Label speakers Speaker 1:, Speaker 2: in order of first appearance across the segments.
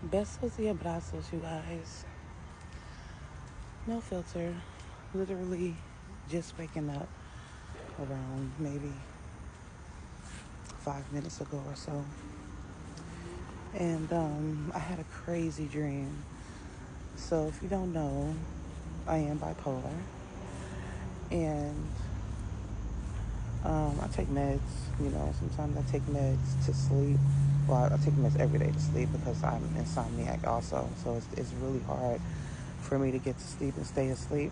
Speaker 1: Besos y abrazos, you guys. No filter. Literally just waking up around maybe 5 minutes ago or so. And I had a crazy dream. So if you don't know, I am bipolar. And I take meds. Sometimes I take meds to sleep. Well, I take meds every day to sleep because I'm insomniac also. So it's really hard for me to get to sleep and stay asleep.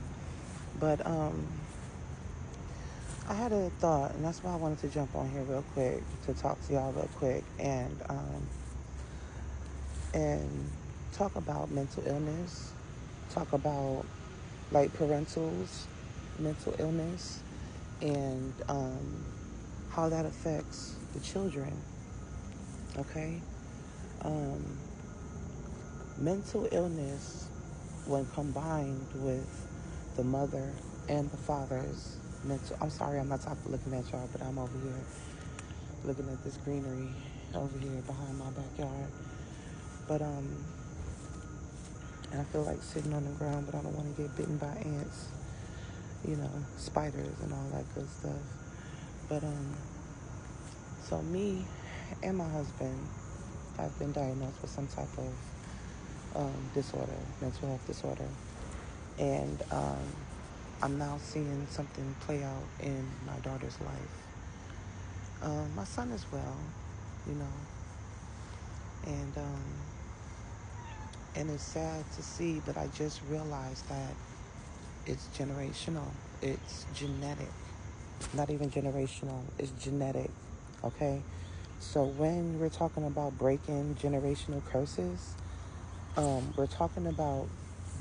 Speaker 1: But I had a thought, and that's why I wanted to jump on here real quick to talk to y'all real quick and talk about mental illness, talk about like parentals, mental illness, and how that affects the children. Okay, um, mental illness, when combined with the mother and the father's mental. I'm sorry, I'm not looking at y'all, but I'm over here looking at this greenery over here behind my backyard. But and I feel like sitting on the ground, but I don't want to get bitten by ants, spiders and all that good stuff. But so me and my husband have been diagnosed with some type of disorder, mental health disorder, and I'm now seeing something play out in my daughter's life. My son as well, you know, and and it's sad to see, but I just realized that it's generational. It's genetic. Not even generational. It's genetic. Okay? So when we're talking about breaking generational curses, we're talking about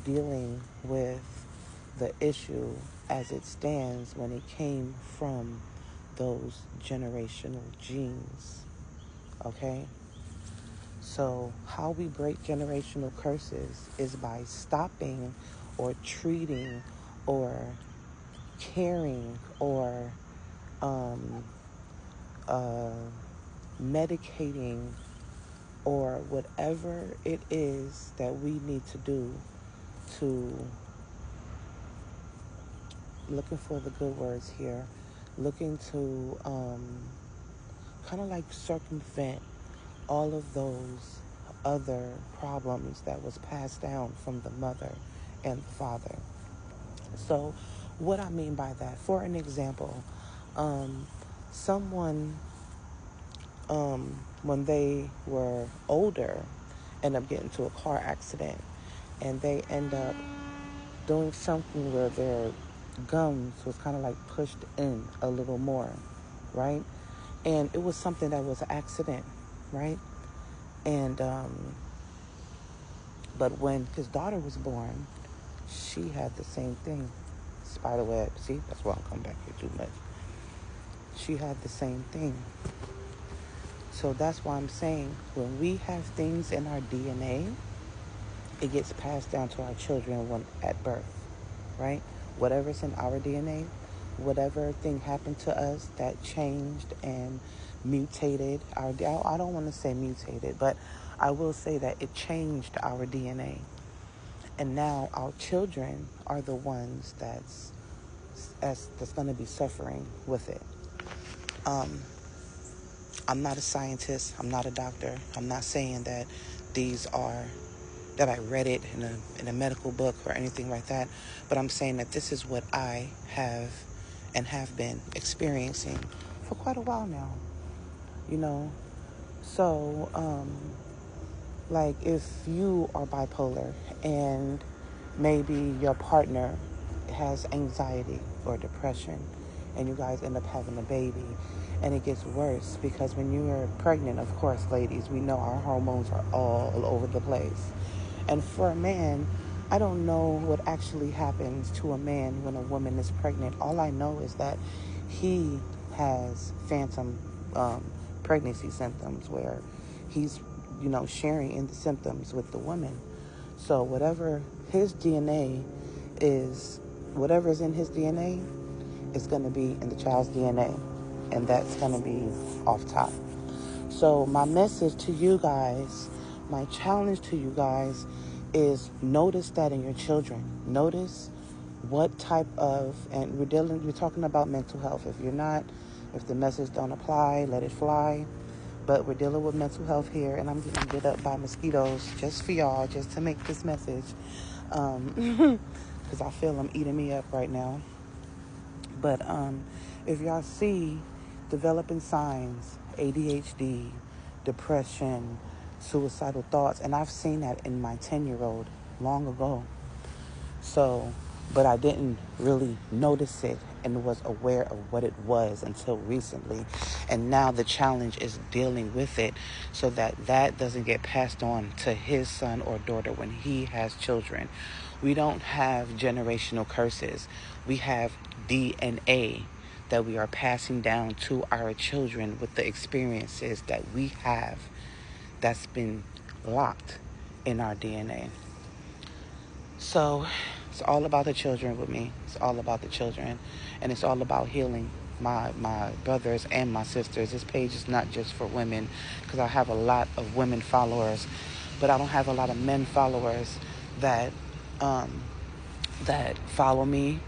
Speaker 1: dealing with the issue as it stands when it came from those generational genes. Okay? So how we break generational curses is by stopping or treating or caring or uh, medicating or whatever it is that we need to do to, looking for the good words here, looking to kind of like circumvent all of those other problems that was passed down from the mother and the father. So what I mean by that, for an example, someone, when they were older, end up getting into a car accident, and they end up doing something where their gums was kind of like pushed in a little more, right? And it was something that was an accident, right? And but when his daughter was born, she had the same thing. Spider web. See, that's why I'm coming back here too much. She had the same thing. So that's why I'm saying when we have things in our DNA, it gets passed down to our children at birth, right? Whatever's in our DNA, whatever thing happened to us that changed and mutated I don't want to say mutated, but I will say that it changed our DNA. And now our children are the ones that's going to be suffering with it. I'm not a scientist. I'm not a doctor. I'm not saying that that I read it in a medical book or anything like that. But I'm saying that this is what I have been experiencing for quite a while now. You know, so like if you are bipolar and maybe your partner has anxiety or depression and you guys end up having a baby, and it gets worse because when you are pregnant, of course, ladies, we know our hormones are all over the place. And for a man, I don't know what actually happens to a man when a woman is pregnant. All I know is that he has phantom pregnancy symptoms where he's, sharing in the symptoms with the woman. So whatever is in his DNA is going to be in the child's DNA. And that's going to be off top. So my message to you guys My challenge to you guys is notice that in your children. Notice what type of, and we're talking about mental health. If the message don't apply, let it fly. But we're dealing with mental health here, and I'm getting lit up by mosquitoes just for y'all, just to make this message. Because I feel them eating me up right now. But if y'all see developing signs, ADHD, depression, suicidal thoughts, and I've seen that in my 10-year-old long ago. So, but I didn't really notice it and was aware of what it was until recently. And now the challenge is dealing with it so that doesn't get passed on to his son or daughter when he has children. We don't have generational curses. We have DNA that we are passing down to our children with the experiences that we have that's been locked in our DNA. So it's all about the children with me. It's all about the children. And it's all about healing my brothers and my sisters. This page is not just for women, because I have a lot of women followers, but I don't have a lot of men followers that follow me.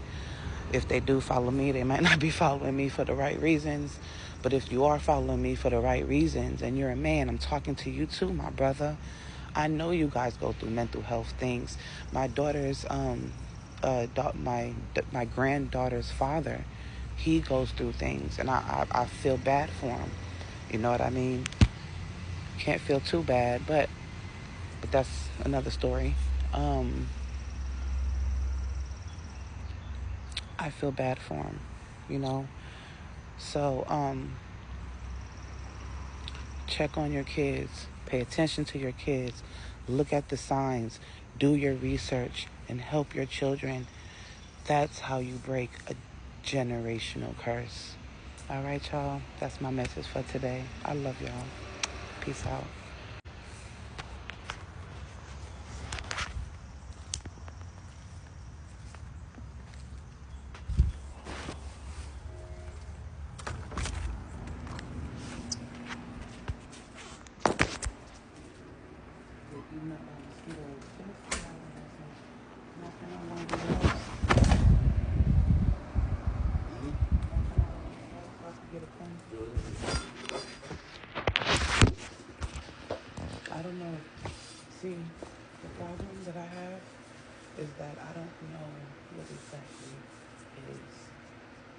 Speaker 1: If they do follow me, they might not be following me for the right reasons. But if you are following me for the right reasons and you're a man, I'm talking to you too, my brother. I know you guys go through mental health things. My daughter's, my granddaughter's father, he goes through things, and I feel bad for him. You know what I mean? Can't feel too bad, but that's another story. I feel bad for him, you know. So, check on your kids. Pay attention to your kids. Look at the signs. Do your research and help your children. That's how you break a generational curse. All right, y'all. That's my message for today. I love y'all. Peace out. I don't know. See, the problem that I have is that I don't know what exactly is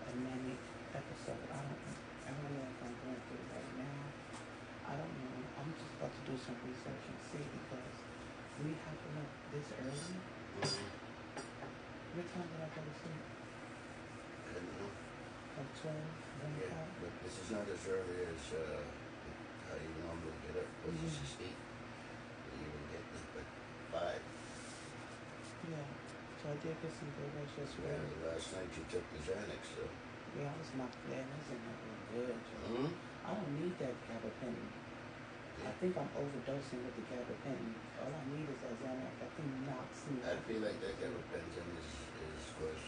Speaker 1: a manic episode. I don't know if I'm going through it right now. I don't know. I'm just about to do some research and see, because we have to look this early. What time did I go to sleep?
Speaker 2: I don't know.
Speaker 1: Like 12, 1
Speaker 2: Yeah,
Speaker 1: o'clock?
Speaker 2: but this is not as early as how you normally get up. But this is 8. You even get up at 5.
Speaker 1: Yeah. So I did get some good rest yesterday.
Speaker 2: Yeah, last night you took the Xanax, so.
Speaker 1: Yeah, I was knocked down. I was in there real good.
Speaker 2: Mm-hmm.
Speaker 1: I don't need that gabapentin. I think I'm overdosing with the gabapentin. All I need is that Xanax. That thing knocks me
Speaker 2: I
Speaker 1: out.
Speaker 2: feel like that gabapentin is because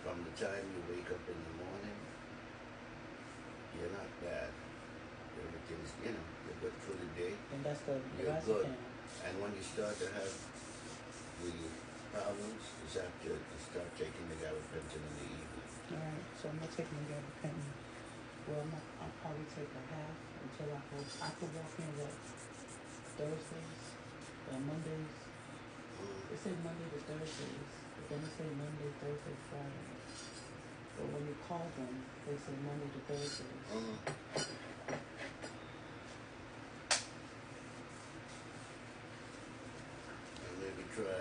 Speaker 2: from the time you wake up in the morning, you're not bad. Everything's, you're good through the day.
Speaker 1: And that's the
Speaker 2: You're good.
Speaker 1: Razepam.
Speaker 2: And when you start to have the problems, is after you start taking the gabapentin in the evening.
Speaker 1: Alright, so I'm not taking the gabapentin. Well, I'll probably take a half until I could walk in Thursdays or Mondays. It said Monday to Thursdays, but then it said Monday, Thursday, Friday. But when you call them, they say Monday to Thursdays.
Speaker 2: And maybe try,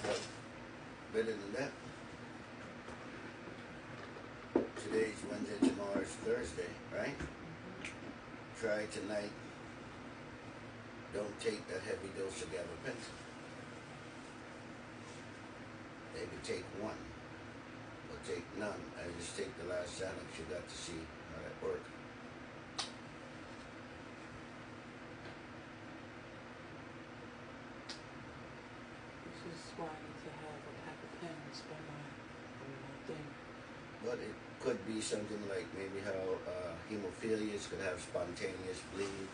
Speaker 2: well, better than that. Today's Wednesday, tomorrow's Thursday, right? Try tonight. Don't take a heavy dose of gabapentin. Maybe take 1, or take none, and just take the last Xanax you got to see how that works.
Speaker 1: This is why I need to have a pack of pens for my thing.
Speaker 2: But it could be something like maybe how hemophilias could have spontaneous bleed.